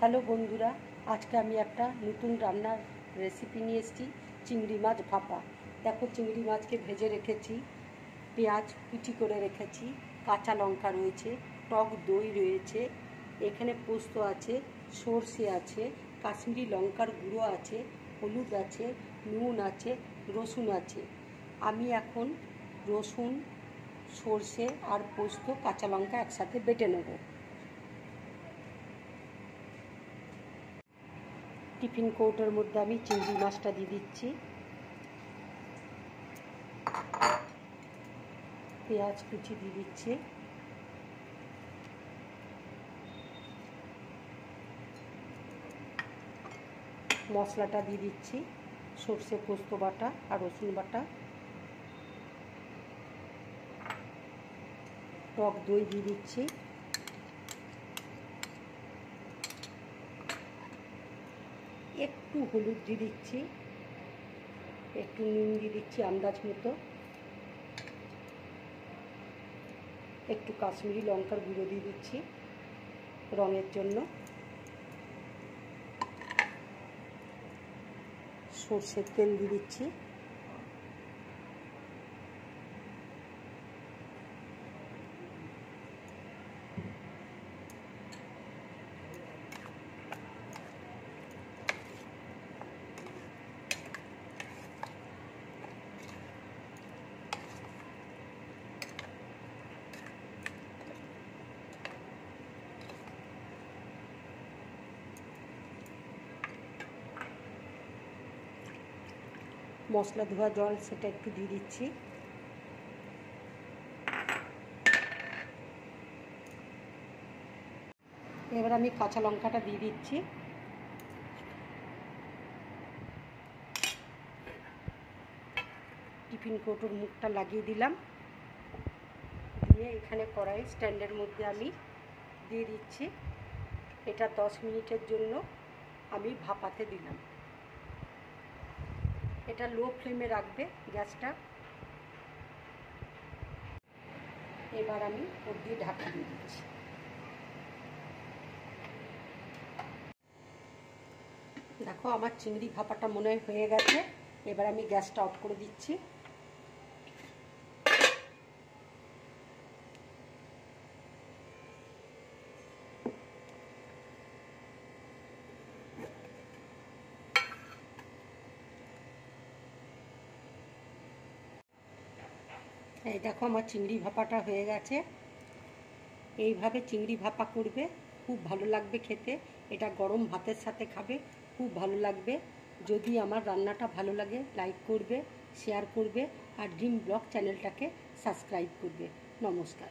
Hello বন্ধুরা, আজকে আমি একটা নতুন রান্নার রেসিপি নিয়ে এসেছি। চিংড়ি মাছ ভাপা। দেখো, চিংড়ি মাছকে ভেজে রেখেছি, পেঁয়াজ কুচি করে রেখেছি, কাঁচা লঙ্কা রয়েছে, টক দই রয়েছে, এখানে পোস্ত আছে, সর্ষে আছে, কাশ্মীরি লঙ্কার গুঁড়ো আছে, হলুদ আছে, নুন আছে, রসুন আছে। আমি এখন রসুন, সর্ষে আর পোস্ত, কাঁচা লঙ্কা একসাথে বেটে নেব। টিফিন কৌটোর মধ্যে আমি চিংড়ি মাছটা দিয়ে দিচ্ছি, পেঁয়াজ কুচি দিয়ে দিচ্ছি, মশলাটা দিয়ে দিচ্ছি, সর্ষে পোস্ত বাটা আর রসুন বাটা, টক দই দিয়ে দিচ্ছি, একটু হলুদ দিয়ে দিচ্ছি, একটু নুন দিয়ে দিচ্ছি আন্দাজ মতো, একটু কাশ্মীরি লঙ্কার গুঁড়ো দিয়ে দিচ্ছি রঙের জন্য, সর্ষের তেল দিয়ে দিচ্ছি, মশলা ধোয়া জল সেটা একটু দিয়ে দিচ্ছি, এবার আমি কাঁচা লঙ্কাটা দিয়ে দিচ্ছি, টিফিন কৌটোর মুখটা লাগিয়ে দিলাম, দিয়ে এখানে কড়াই স্ট্যান্ডের মধ্যে আমি দিয়ে দিচ্ছি। এটা 10 মিনিটের জন্য আমি ভাপাতে দিলাম। এটা লো ফ্লেমে রাখবে গ্যাসটা। এবার আমি ওর দিয়ে ঢাকা দিয়ে দিচ্ছি। দেখো, আমার চিংড়ি ভাপাটা মনে হয়ে গেছে। এবার আমি গ্যাসটা অফ করে দিচ্ছি। এই দেখো, আমার চিংড়ি ভাপাটা হয়ে গেছে। এইভাবে চিংড়ি ভাপা করবে, খুব ভালো লাগবে খেতে। এটা গরম ভাতের সাথে খাবে, খুব ভালো লাগবে। যদি আমার রান্নাটা ভালো লাগে, লাইক করবে, শেয়ার করবে আর ড্রিম ব্লগ চ্যানেলটাকে সাবস্ক্রাইব করবে। নমস্কার।